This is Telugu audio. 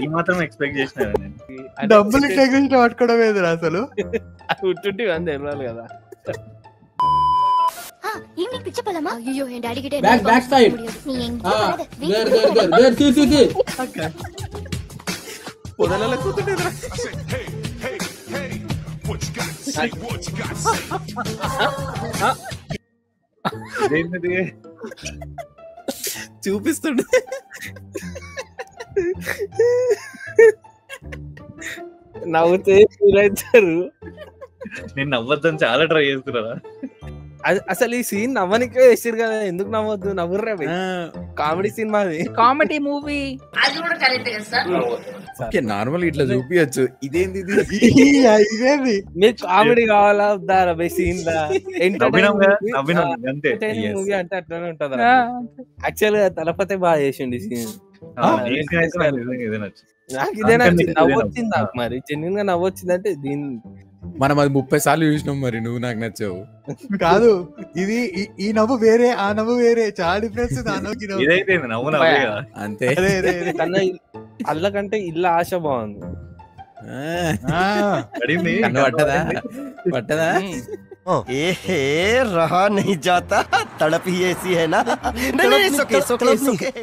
ఈ మాత్రం ఎక్స్పెక్ట్ చేసిన డబ్బులు టెక్నిక్ పట్టుకోవడం ఏదిరా అసలు ఉట్టుంటి అని తెలియాలి కదా. ఈవినింగ్ పిచ్చ పోలామా? అయ్యో ఏ డాడీ గిటే బ్యాక్ సైడ్ పొదలలో కూతుంటేదిరా. చూపిస్తుండే నవ్వుతే ఫీల్ అవుతారు. నేను నవ్వద్దని చాలా ట్రై చేస్తున్నారా. అసలు ఈ సీన్ నవ్వనికే వేసారు కదా, ఎందుకు నవ్వద్దు? నవ్వుర్రా comedy cinema, comedy movie. Normal ఇట్లా చూపించచ్చు. ఇదేంది ఇదేంది మీకు కామెడీ కావాలా వద్దారా బై సీన్ లా? మూవీ అంటే అట్లానే ఉంటది. యాక్చువల్ గా తలపతి బాగా చేసిండు సీన్. నాకు ఇదే నచ్చింది, నవ్వొచ్చింది నాకు. మరి జెన్యున్ గా నవ్వొచ్చింది అంటే దీని మనం అది 30 సార్లు చూసినాం. మరి నువ్వు నాకు నచ్చావు కాదు. ఇది ఈ నవ్వు వేరే, ఆ నవ్వు వేరే, చాలా డిఫరెన్స్. అంతే. అల్లకంటే ఇల్లు ఆశ బాగుంది. పట్టదా ఏ రహా नहीं जाता, तड़प ही ऐसी है ना. नहीं, नहीं, it's okay, it's okay, it's okay.